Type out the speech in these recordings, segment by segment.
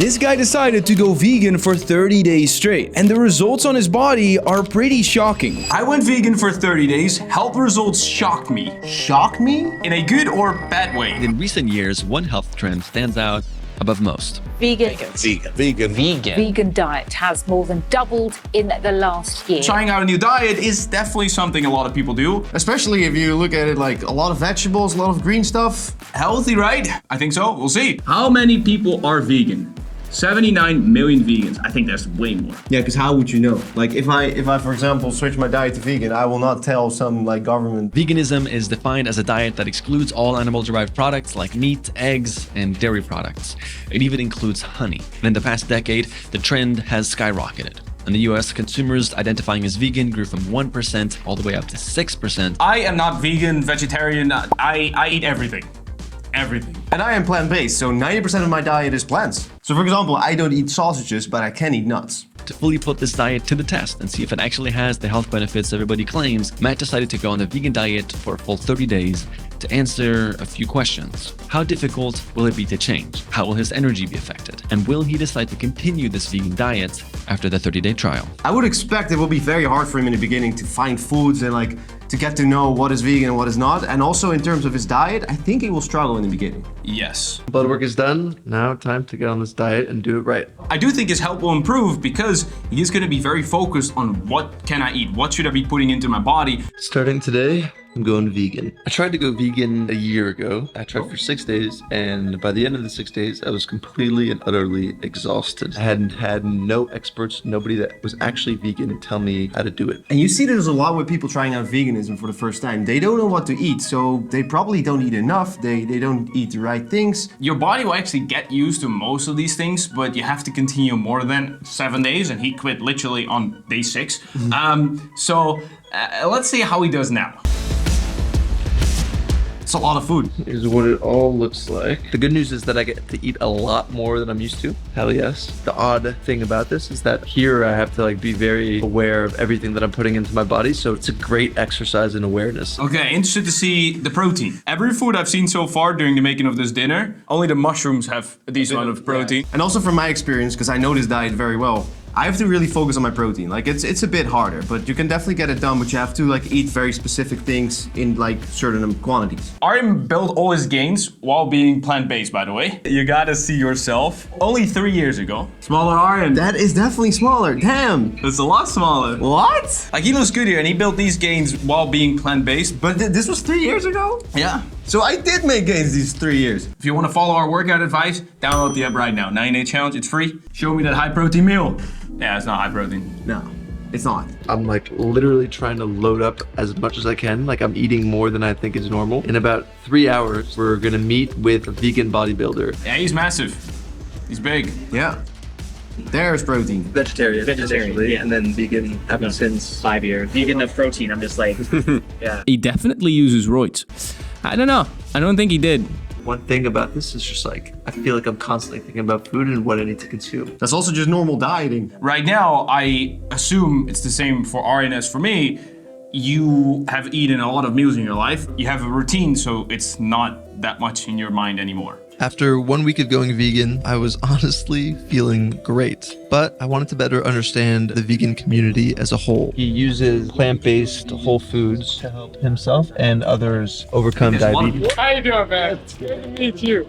This guy decided to go vegan for 30 days straight, and the results on his body are pretty shocking. I went vegan for 30 days, health results shocked me. Shock me? In a good or bad way. In recent years, one health trend stands out above most. Vegan. Vegan diet has more than doubled in the last year. Trying out a new diet is definitely something a lot of people do. Especially if you look at it like a lot of vegetables, a lot of green stuff. Healthy, right? I think so. We'll see. How many people are vegan? 79 million vegans. I think that's way more. Yeah, because how would you know? Like if I, for example, switch my diet to vegan, I will not tell some like government. Veganism is defined as a diet that excludes all animal-derived products like meat, eggs, and dairy products. It even includes honey. And in the past decade, the trend has skyrocketed. In the US, consumers identifying as vegan grew from 1% all the way up to 6%. I am not vegan, vegetarian. I eat everything. Everything. And I am plant-based, so 90% of my diet is plants. So for example, I don't eat sausages, but I can eat nuts. To fully put this diet to the test and see if it actually has the health benefits everybody claims, Matt decided to go on a vegan diet for a full 30 days to answer a few questions. How difficult will it be to change? How will his energy be affected? And will he decide to continue this vegan diet after the 30-day trial? I would expect it will be very hard for him in the beginning to find foods and like to get to know what is vegan and what is not. And also in terms of his diet, I think he will struggle in the beginning. Yes. Blood work is done. Now time to get on this diet and do it right. I do think his health will improve because he's going to be very focused on what can I eat? What should I be putting into my body? Starting today, I'm going vegan. I tried to go vegan a year ago. I tried for 6 days, and by the end of the 6 days, I was completely and utterly exhausted. I hadn't had no experts, nobody that was actually vegan tell me how to do it. And you see there's a lot with people trying out veganism for the first time. They don't know what to eat, so they probably don't eat enough. They don't eat the right things. Your body will actually get used to most of these things, but you have to continue more than 7 days, and he quit literally on day 6. Let's see how he does now. It's a lot of food. Here's what it all looks like. The good news is that I get to eat a lot more than I'm used to. Hell yes. The odd thing about this is that here I have to like be very aware of everything that I'm putting into my body. So it's a great exercise in awareness. Okay, interested to see the protein. Every food I've seen so far during the making of this dinner, only the mushrooms have a decent amount of protein. And also from my experience, because I know this diet very well, I have to really focus on my protein. Like it's a bit harder, but you can definitely get it done, but you have to like eat very specific things in like certain quantities. Arjen built all his gains while being plant-based, by the way. You gotta see yourself. Only 3 years ago. Smaller Arjen. That is definitely smaller, damn. It's a lot smaller. What? Like he looks good here and he built these gains while being plant-based. But this was 3 years ago? Yeah. So I did make gains these 3 years. If you want to follow our workout advice, download the app right now. 9-day challenge, it's free. Show me that high protein meal. Yeah, it's not high protein. No, it's not. I'm like literally trying to load up as much as I can. Like I'm eating more than I think is normal. In about 3 hours, we're gonna meet with a vegan bodybuilder. Yeah, he's massive. He's big. Yeah. There's protein. Vegetarian, yeah. And then vegan ever since 5 years. Vegan of protein, I'm just like, yeah. He definitely uses roids. I don't know. I don't think he did. One thing about this is just like, I feel like I'm constantly thinking about food and what I need to consume. That's also just normal dieting. Right now, I assume it's the same for Arjen as for me. You have eaten a lot of meals in your life. You have a routine, so it's not that much in your mind anymore. After 1 week of going vegan, I was honestly feeling great, but I wanted to better understand the vegan community as a whole. He uses plant-based whole foods to help himself and others overcome diabetes. How you doing, man? It's good to meet you.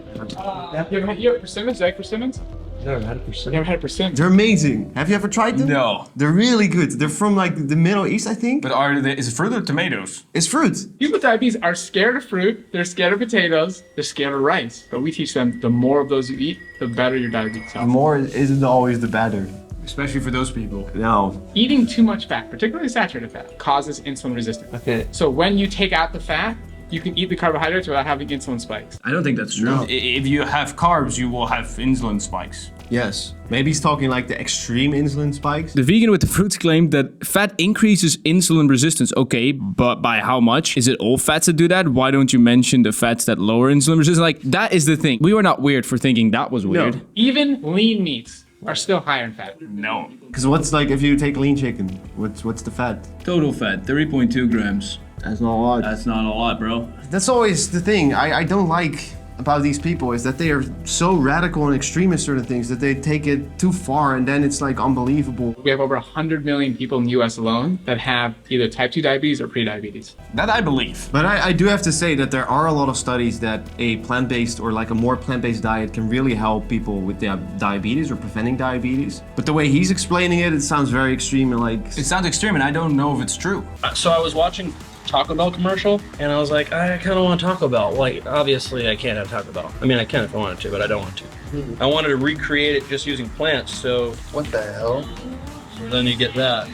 You have persimmons, egg persimmons? Never had a persimmon. Never had a persimmon. They're amazing. Have you ever tried them? No. They're really good. They're from like the Middle East, I think. But is it fruit or tomatoes? It's fruit. People with diabetes are scared of fruit, they're scared of potatoes, they're scared of rice. But we teach them the more of those you eat, the better your diabetes health. More isn't always the better. Especially for those people. No. Eating too much fat, particularly saturated fat, causes insulin resistance. Okay. So when you take out the fat, you can eat the carbohydrates without having insulin spikes. I don't think that's true. No. If you have carbs, you will have insulin spikes. Yes. Maybe he's talking like the extreme insulin spikes. The vegan with the fruits claimed that fat increases insulin resistance. Okay, but by how much? Is it all fats that do that? Why don't you mention the fats that lower insulin resistance? Like, that is the thing. We were not weird for thinking that was weird. No. Even lean meats are still higher in fat. No. Because what's like if you take lean chicken? What's the fat? Total fat, 3.2 grams. That's not a lot. That's not a lot, bro. That's always the thing. I don't like about these people is that they are so radical and extreme in certain things that they take it too far, and then it's like unbelievable. We have over 100 million people in the US alone that have either type 2 diabetes or pre-diabetes. That I believe. But I do have to say that there are a lot of studies that a plant-based or like a more plant-based diet can really help people with diabetes or preventing diabetes. But the way he's explaining it, it sounds very extreme and like... It sounds extreme and I don't know if it's true. So I was watching Taco Bell commercial and I was like, I kind of want Taco Bell. Like, obviously I can't have Taco Bell. I mean, I can if I wanted to, but I don't want to. I wanted to recreate it just using plants, so what the hell? So then you get that.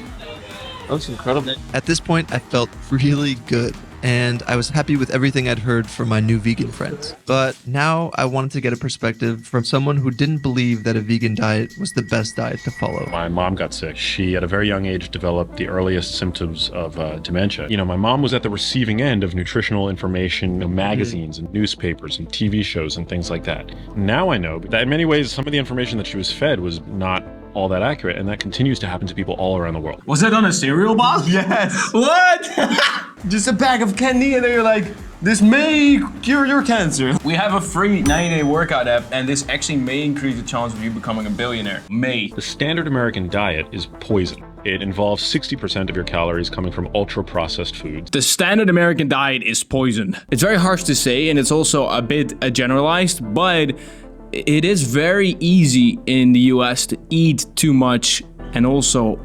That's incredible. At this point, I felt really good, and I was happy with everything I'd heard from my new vegan friends. But now I wanted to get a perspective from someone who didn't believe that a vegan diet was the best diet to follow. My mom got sick. She, at a very young age, developed the earliest symptoms of dementia. You know, my mom was at the receiving end of nutritional information, magazines and newspapers and TV shows and things like that. Now I know that in many ways, some of the information that she was fed was not all that accurate, and that continues to happen to people all around the world. Was that on a cereal box? Yes! What? Just a bag of candy and then you're like, this may cure your cancer. We have a free 90-day workout app, and this actually may increase the chance of you becoming a billionaire. May. The standard American diet is poison. It involves 60% of your calories coming from ultra-processed foods. The standard American diet is poison. It's very harsh to say, and it's also a bit generalized, but it is very easy in the US to eat too much and also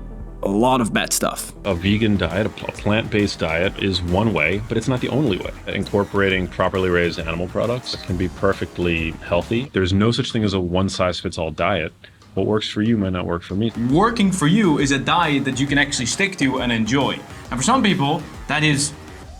a lot of bad stuff. A vegan diet, a plant-based diet, is one way, but it's not the only way. Incorporating properly raised animal products can be perfectly healthy. There's no such thing as a one-size-fits-all diet. What works for you might not work for me. Working for you is a diet that you can actually stick to and enjoy. And for some people, that is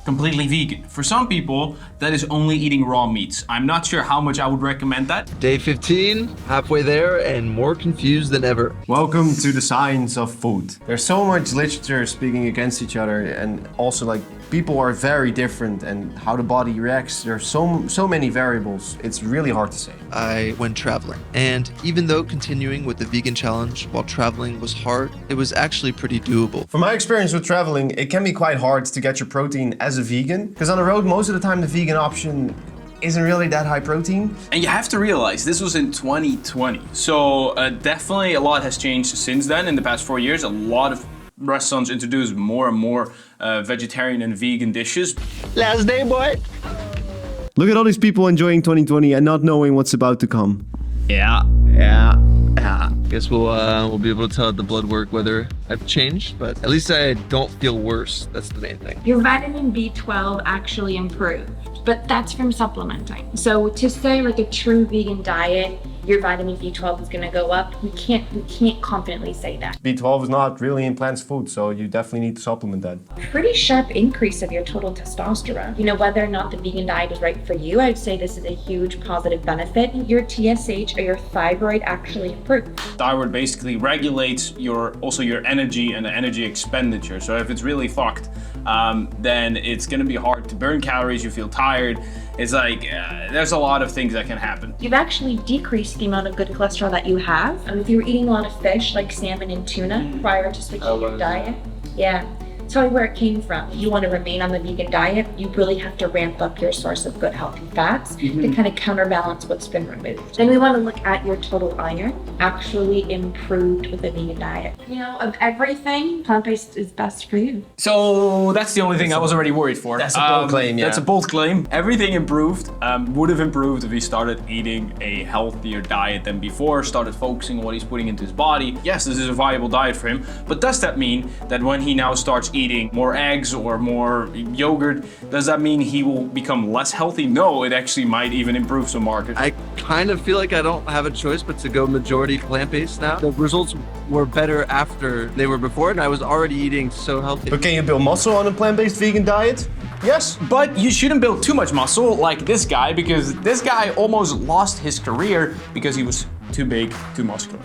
completely vegan. For some people, that is only eating raw meats. I'm not sure how much I would recommend that. Day 15, halfway there and more confused than ever. Welcome to the science of food. There's so much literature speaking against each other, and also like people are very different and how the body reacts. There are so many variables. It's really hard to say. I went traveling, and even though continuing with the vegan challenge while traveling was hard, it was actually pretty doable. From my experience with traveling, it can be quite hard to get your protein as a vegan, because on the road most of the time the vegan option isn't really that high protein. And you have to realize this was in 2020. So definitely a lot has changed since then. In the past 4 years, a lot of restaurants introduced more and more vegetarian and vegan dishes. Last day, boy. Look at all these people enjoying 2020 and not knowing what's about to come. Yeah. Guess we'll be able to tell at the blood work whether I've changed, but at least I don't feel worse. That's the main thing. Your vitamin B12 actually improved, but that's from supplementing. So to say like a true vegan diet, your vitamin B12 is going to go up, we can't confidently say that. B12 is not really in plants food, so you definitely need to supplement that. Pretty sharp increase of your total testosterone. You know, whether or not the vegan diet is right for you, I'd say this is a huge positive benefit. Your TSH or your thyroid actually improves. Thyroid basically regulates your energy and the energy expenditure. So if it's really fucked, then it's gonna be hard to burn calories, you feel tired. It's like, there's a lot of things that can happen. You've actually decreased the amount of good cholesterol that you have. If you were eating a lot of fish, like salmon and tuna, prior to switching your diet, yeah. Tell me where it came from. If you want to remain on the vegan diet, you really have to ramp up your source of good healthy fats to kind of counterbalance what's been removed. Then we want to look at your total iron, actually improved with the vegan diet. You know, of everything, plant-based is best for you. So that's the only thing I was already worried for. That's a bold claim, yeah. That's a bold claim. Everything improved, would have improved if he started eating a healthier diet than before, started focusing on what he's putting into his body. Yes, this is a viable diet for him, but does that mean that when he now starts eating more eggs or more yogurt, does that mean he will become less healthy? No, it actually might even improve some markers. I kind of feel like I don't have a choice but to go majority plant-based now. The results were better after they were before, and I was already eating so healthy. But can you build muscle on a plant-based vegan diet? Yes, but you shouldn't build too much muscle like this guy, because this guy almost lost his career because he was too big, too muscular.